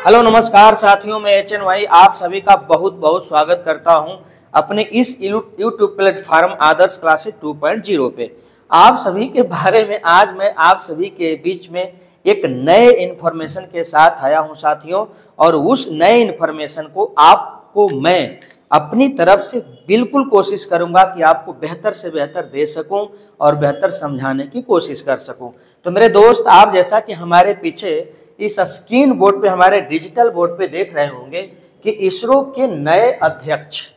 Hello नमस्कार साथियों, मैं HNY आप सभी का बहुत बहुत स्वागत करता हूं अपने इस यूट्यूब प्लेटफॉर्म आदर्श क्लासेस 2.0 पे। आप सभी के बारे में आज मैं आप सभी के बीच में एक नए इन्फॉर्मेशन के साथ आया हूं साथियों, और उस नए इन्फॉर्मेशन को आपको मैं अपनी तरफ से बिल्कुल कोशिश करूंगा कि आपको बेहतर से बेहतर दे सकूं और बेहतर समझाने की कोशिश कर सकूं। तो मेरे दोस्त, आप जैसा कि हमारे पीछे इस स्क्रीन बोर्ड पे, हमारे डिजिटल बोर्ड पे देख रहे होंगे कि इसरो के नए अध्यक्ष,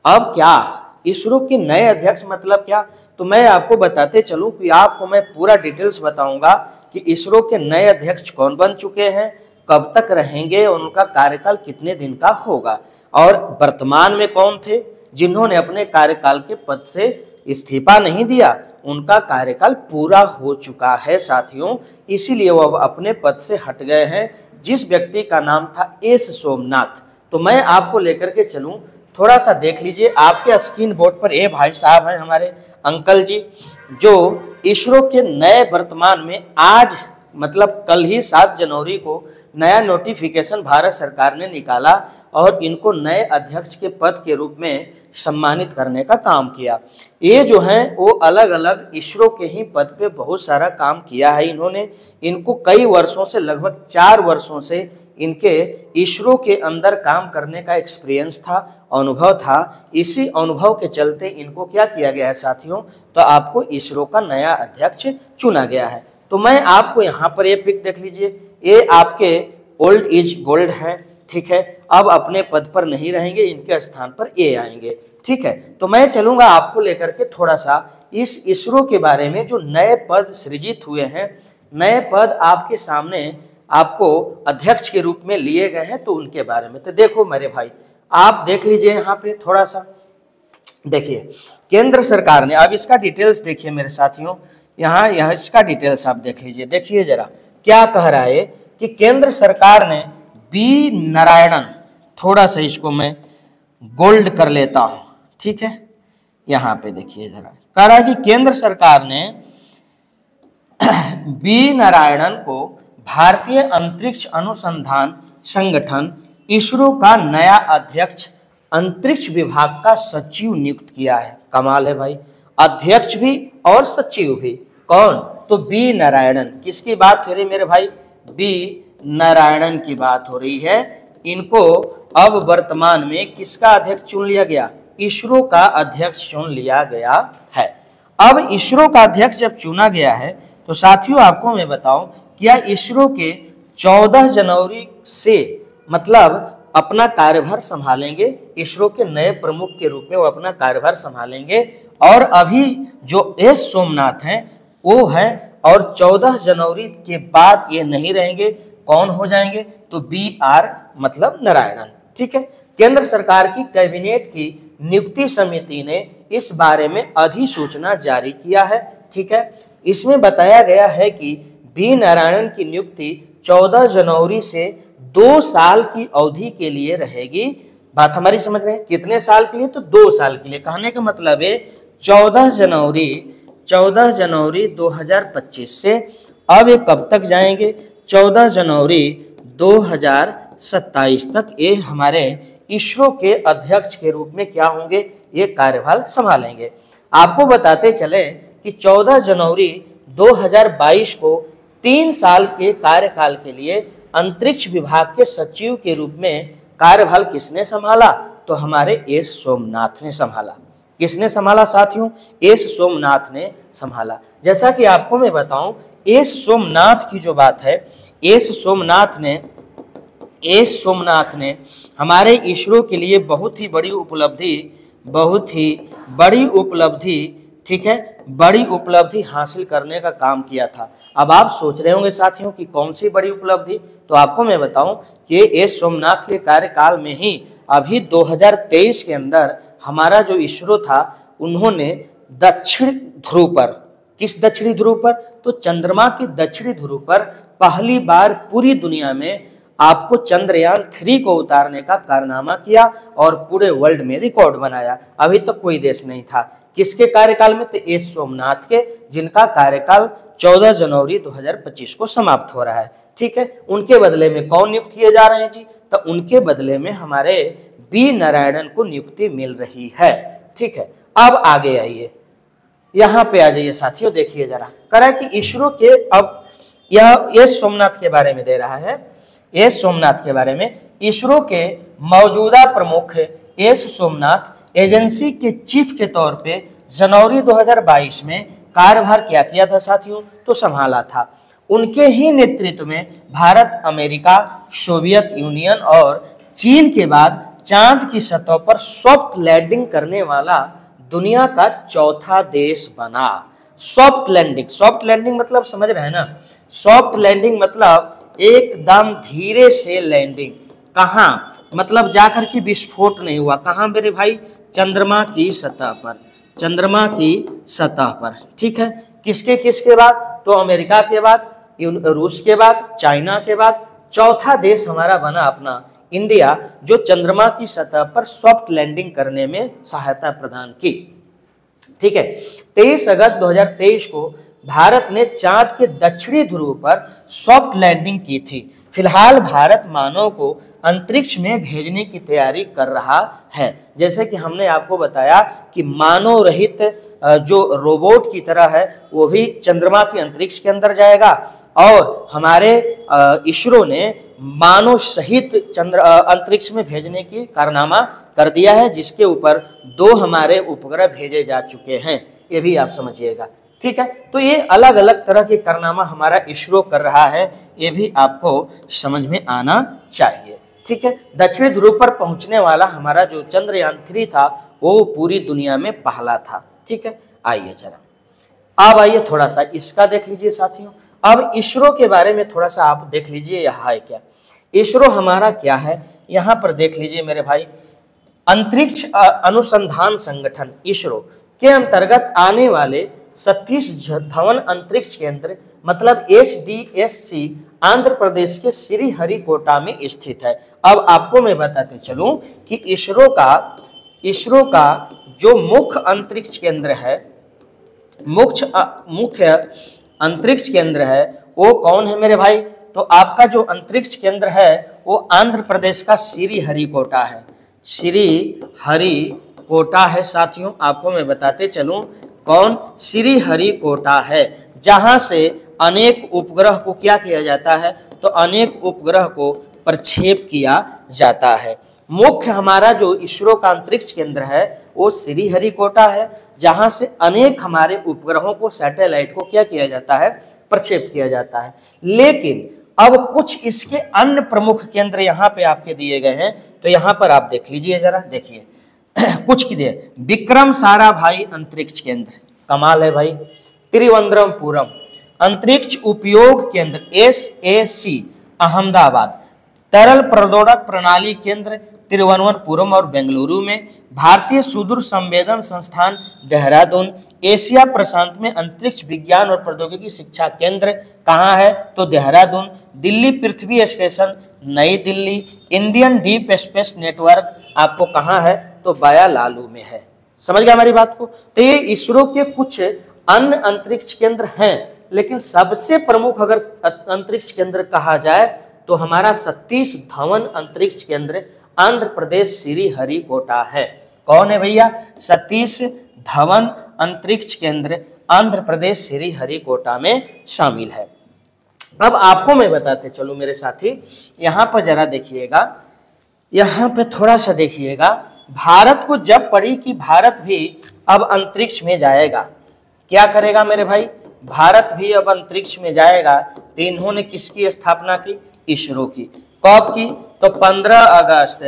अब क्या इसरो के नए अध्यक्ष मतलब क्या, तो मैं आपको बताते चलूं कि आपको मैं पूरा डिटेल्स बताऊंगा कि इसरो के नए अध्यक्ष कौन बन चुके हैं, कब तक रहेंगे, उनका कार्यकाल कितने दिन का होगा, और वर्तमान में कौन थे जिन्होंने अपने कार्यकाल के पद से इस्तीफा नहीं दिया, उनका कार्यकाल पूरा हो चुका है साथियों, इसीलिए वो अब अपने पद से हट गए हैं, जिस व्यक्ति का नाम था एस सोमनाथ। तो मैं आपको लेकर के चलूं, थोड़ा सा देख लीजिए आपके स्क्रीन बोर्ड पर। ये भाई साहब हैं हमारे अंकल जी, जो इसरो के नए वर्तमान में आज मतलब कल ही 7 जनवरी को नया नोटिफिकेशन भारत सरकार ने निकाला और इनको नए अध्यक्ष के पद के रूप में सम्मानित करने का काम किया। ये जो हैं वो अलग अलग इसरो के ही पद पे बहुत सारा काम किया है इन्होंने। इनको कई वर्षों से, लगभग 4 वर्षों से इनके इसरो के अंदर काम करने का एक्सपीरियंस था, अनुभव था। इसी अनुभव के चलते इनको क्या किया गया है साथियों, तो आपको इसरो का नया अध्यक्ष चुना गया है। तो मैं आपको यहाँ पर ये पिक देख लीजिए, ये आपके ओल्ड इज गोल्ड है, ठीक है। अब अपने पद पर नहीं रहेंगे, इनके स्थान पर ये आएंगे, ठीक है। तो मैं चलूंगा आपको लेकर के थोड़ा सा इस इसरो के बारे में, जो नए पद सृजित हुए हैं, नए पद आपके सामने आपको अध्यक्ष के रूप में लिए गए हैं, तो उनके बारे में। तो देखो मेरे भाई, आप देख लीजिए यहाँ पे थोड़ा सा देखिए, केंद्र सरकार ने, अब इसका डिटेल्स देखिए मेरे साथियों, यहाँ इसका डिटेल्स आप देख लीजिए। देखिए जरा क्या कह रहा है कि केंद्र सरकार ने बी नारायणन, थोड़ा सा इसको मैं गोल्ड कर लेता हूं, ठीक है। यहाँ पे देखिए जरा, कह रहा है कि केंद्र सरकार ने बी नारायणन को भारतीय अंतरिक्ष अनुसंधान संगठन इसरो का नया अध्यक्ष, अंतरिक्ष विभाग का सचिव नियुक्त किया है। कमाल है भाई, अध्यक्ष भी और सचिव भी। कौन? तो बी नारायणन। किसकी बात हो रही मेरे भाई? बी नारायणन की बात हो रही है। इनको अब वर्तमान में किसका अध्यक्ष चुन लिया गया? इसरो का अध्यक्ष चुन लिया गया है। अब इसरो का अध्यक्ष जब चुना गया है, तो साथियों आपको मैं बताऊं, क्या इसरो के 14 जनवरी से मतलब अपना कार्यभार संभालेंगे, इसरो के नए प्रमुख के रूप में वो अपना कार्यभार संभालेंगे। और अभी जो एस सोमनाथ हैं वो हैं, और 14 जनवरी के बाद ये नहीं रहेंगे। कौन हो जाएंगे? तो BR मतलब नारायणन, ठीक है। केंद्र सरकार की कैबिनेट की नियुक्ति समिति ने इस बारे में अधिसूचना जारी किया है, ठीक है। इसमें बताया गया है कि बी नारायणन की नियुक्ति 14 जनवरी से 2 साल की अवधि के लिए रहेगी। बात हमारी समझ रहे हैं? कितने साल के लिए? तो 2 साल के लिए। कहने का मतलब है 14 जनवरी 2025 से अब ये कब तक जाएंगे? 14 जनवरी 2027 तक ये हमारे इसरो के अध्यक्ष के रूप में क्या होंगे? ये कार्यभार संभालेंगे। आपको बताते चले कि 14 जनवरी 2022 को 3 साल के कार्यकाल के लिए अंतरिक्ष विभाग के सचिव के रूप में कार्यभार किसने संभाला? तो हमारे एस सोमनाथ ने संभाला। किसने संभाला साथियों? एस सोमनाथ ने संभाला। जैसा कि आपको मैं बताऊं, एस सोमनाथ की जो बात है, एस सोमनाथ ने हमारे इसरो के लिए बहुत ही बड़ी उपलब्धि, ठीक है, बड़ी उपलब्धि हासिल करने का काम किया था। अब आप सोच रहे होंगे साथियों कि कौन सी बड़ी उपलब्धि, तो आपको मैं बताऊं कि एस सोमनाथ के कार्यकाल में ही अभी 2023 के अंदर हमारा जो इसरो था, उन्होंने दक्षिण ध्रुव पर, किस दक्षिणी ध्रुव पर? तो चंद्रमा के दक्षिणी ध्रुव पर पहली बार पूरी दुनिया में आपको चंद्रयान 3 को उतारने का कारनामा किया और पूरे वर्ल्ड में रिकॉर्ड बनाया। अभी तक कोई देश नहीं था। किसके कार्यकाल में? तो एस सोमनाथ के, जिनका कार्यकाल 14 जनवरी 2025 को समाप्त हो रहा है। ठीक है, उनके बदले में कौन नियुक्त किए जा रहे हैं जी? तो उनके बदले में हमारे बी नारायणन को नियुक्ति मिल रही है। ठीक है, अब आगे आइए, यहां पे आ जाइए साथियों, देखिए जरा, करा कि इसरो के, अब यह एस सोमनाथ के बारे में दे रहा है, एस सोमनाथ के बारे में। इसरो के मौजूदा प्रमुख एस सोमनाथ एजेंसी के चीफ के तौर पे जनवरी 2022 में कार्यभार क्या किया था साथियों? तो संभाला था। उनके ही नेतृत्व में भारत, अमेरिका, सोवियत यूनियन और चीन के बाद चांद की सतह पर सॉफ्ट लैंडिंग करने वाला दुनिया का चौथा देश बना। सॉफ्ट लैंडिंग, सॉफ्ट लैंडिंग मतलब समझ रहे हैं ना? सॉफ्ट लैंडिंग मतलब एकदम धीरे से लैंडिंग। कहाँ? मतलब जाकर के विस्फोट नहीं हुआ। कहाँ मेरे भाई? चंद्रमा की सतह पर, चंद्रमा की सतह पर। ठीक है, किसके किसके बाद? तो अमेरिका के बाद, रूस के बाद, चाइना के बाद चौथा देश हमारा बना अपना इंडिया, जो चंद्रमा की सतह पर सॉफ्ट लैंडिंग करने में सहायता प्रदान की। ठीक है, 23 अगस्त 2023 को भारत ने चांद के दक्षिणी ध्रुव पर सॉफ्ट लैंडिंग की थी। फिलहाल भारत मानव को अंतरिक्ष में भेजने की तैयारी कर रहा है। जैसे कि हमने आपको बताया कि मानव रहित जो रोबोट की तरह है वो भी चंद्रमा के अंतरिक्ष के अंदर जाएगा, और हमारे इसरो ने मानव सहित अंतरिक्ष में भेजने की कारनामा कर दिया है, जिसके ऊपर 2 हमारे उपग्रह भेजे जा चुके हैं। ये भी आप समझिएगा। ठीक है, तो ये अलग अलग तरह के कारनामा हमारा इसरो कर रहा है, ये भी आपको समझ में आना चाहिए। ठीक है, दक्षिणी ध्रुव पर पहुंचने वाला हमारा जो चंद्रयान 3 था वो पूरी दुनिया में पहला था। ठीक है, आइए जरा, अब आइए थोड़ा सा इसका देख लीजिए साथियों। अब इसरो के बारे में थोड़ा सा आप देख लीजिए, यहाँ है क्या इसरो हमारा क्या है, यहाँ पर देख लीजिए मेरे भाई। अंतरिक्ष अनुसंधान संगठन इसरो के अंतर्गत आने वाले सतीश धवन अंतरिक्ष केंद्र मतलब SDSC आंध्र प्रदेश के श्रीहरिकोटा में स्थित है। अब आपको मैं बताते चलूं कि इसरो का जो मुख्य अंतरिक्ष केंद्र है, मुख्य अंतरिक्ष केंद्र है वो कौन है मेरे भाई? तो आपका जो अंतरिक्ष केंद्र है वो आंध्र प्रदेश का श्रीहरिकोटा है, श्रीहरिकोटा है साथियों। आपको मैं बताते चलूं कौन? श्रीहरिकोटा है, जहां से अनेक उपग्रह को क्या किया जाता है? तो अनेक उपग्रह को प्रक्षेप किया जाता है। मुख्य हमारा जो इसरो का अंतरिक्ष केंद्र है वो श्रीहरिकोटा है, जहां से अनेक हमारे उपग्रहों को, सैटेलाइट को क्या किया जाता है? प्रक्षेप किया जाता है। लेकिन अब कुछ इसके अन्य प्रमुख केंद्र यहाँ पे आपके दिए गए हैं, तो यहाँ पर आप देख लीजिए जरा, देखिए कुछ की दिए। विक्रम साराभाई अंतरिक्ष केंद्र, कमाल है भाई। त्रिवेंद्रमपुरम अंतरिक्ष उपयोग केंद्र SAC अहमदाबाद, तरल प्रदोड़क प्रणाली केंद्र तिरुवनंतपुरम और बेंगलुरु में, भारतीय सुदूर संवेदन संस्थान देहरादून, एशिया प्रशांत में अंतरिक्ष विज्ञान और प्रौद्योगिकी शिक्षा केंद्र कहाँ है? तो देहरादून, दिल्ली पृथ्वी स्टेशन नई Delhi, Indian deep space network आपको कहाँ है? तो बाया लालू में है। समझ गया हमारी बात को? तो ये इसरो के कुछ अन्य अंतरिक्ष केंद्र हैं, लेकिन सबसे प्रमुख अगर अंतरिक्ष केंद्र कहा जाए तो हमारा सतीश धवन अंतरिक्ष केंद्र आंध्र प्रदेश श्रीहरिकोटा है। कौन है भैया? सतीश धवन अंतरिक्ष केंद्र आंध्र प्रदेश श्रीहरिकोटा में शामिल है। अब आपको मैं बताते चलूं मेरे साथी, यहाँ पर जरा देखिएगा, यहाँ पे थोड़ा सा देखिएगा। भारत को जब पड़ी कि भारत भी अब अंतरिक्ष में जाएगा, क्या करेगा मेरे भाई? भारत भी अब अंतरिक्ष में जाएगा, तो इन्होंने किसकी स्थापना की? इसरो की। कब की? तो 15 अगस्त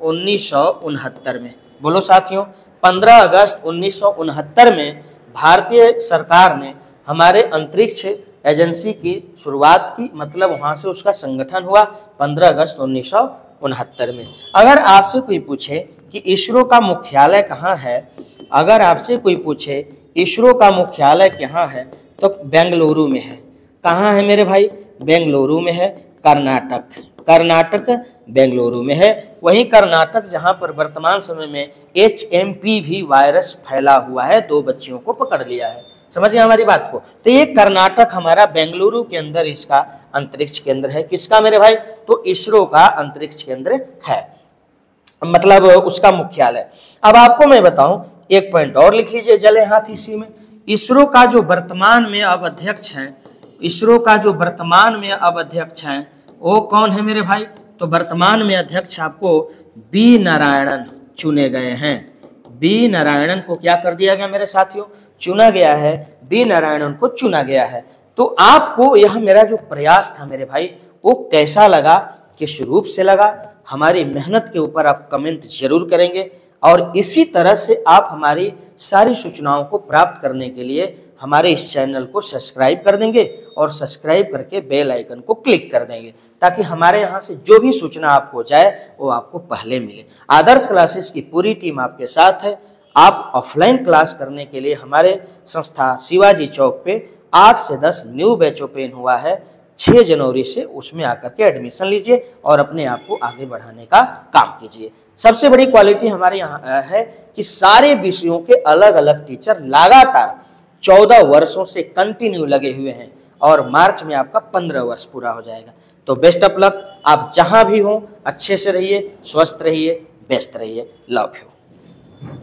1969 में। बोलो साथियों, 15 अगस्त 1969 में भारतीय सरकार ने हमारे अंतरिक्ष एजेंसी की शुरुआत की, मतलब वहां से उसका संगठन हुआ 15 अगस्त 1969 में। अगर आपसे कोई पूछे कि इसरो का मुख्यालय कहाँ है, अगर आपसे कोई पूछे इसरो का मुख्यालय कहाँ है, तो बेंगलुरु में है। कहाँ है मेरे भाई? बेंगलुरु में है, कर्नाटक बेंगलुरु में है। वहीं कर्नाटक जहां पर वर्तमान समय में HMPV वायरस फैला हुआ है, 2 बच्चियों को पकड़ लिया है। समझिए हमारी बात को। तो ये कर्नाटक हमारा बेंगलुरु के अंदर इसका अंतरिक्ष केंद्र है। किसका मेरे भाई? तो इसरो का अंतरिक्ष केंद्र है, मतलब उसका मुख्यालय। अब आपको मैं बताऊं, एक पॉइंट और लिख लीजिए जले हाथ इसी में। इसरो का जो वर्तमान में अब अध्यक्ष हैं, इसरो का जो वर्तमान में अब अध्यक्ष हैं वो कौन है मेरे भाई? तो वर्तमान में अध्यक्ष आपको बी नारायणन चुने गए हैं। बी नारायणन को क्या कर दिया गया मेरे साथियों? चुना गया है। बी नारायणन को चुना गया है। तो आपको यह मेरा जो प्रयास था मेरे भाई वो कैसा लगा, किस रूप से लगा, हमारी मेहनत के ऊपर आप कमेंट जरूर करेंगे। और इसी तरह से आप हमारी सारी सूचनाओं को प्राप्त करने के लिए हमारे इस चैनल को सब्सक्राइब कर देंगे और सब्सक्राइब करके बेल आइकन को क्लिक कर देंगे, ताकि हमारे यहाँ से जो भी सूचना आपको जाए वो आपको पहले मिले। आदर्श क्लासेस की पूरी टीम आपके साथ है। आप ऑफलाइन क्लास करने के लिए हमारे संस्था शिवाजी चौक पे 8 से 10 न्यू बैच ओपन हुआ है। 6 जनवरी से उसमें आकर के एडमिशन लीजिए और अपने आप को आगे बढ़ाने का काम कीजिए। सबसे बड़ी क्वालिटी हमारे यहाँ है कि सारे विषयों के अलग अलग टीचर लगातार 14 वर्षों से कंटिन्यू लगे हुए हैं और मार्च में आपका 15 वर्ष पूरा हो जाएगा। तो बेस्ट ऑफ लक। आप जहां भी हो अच्छे से रहिए, स्वस्थ रहिए, व्यस्त रहिए। Love you.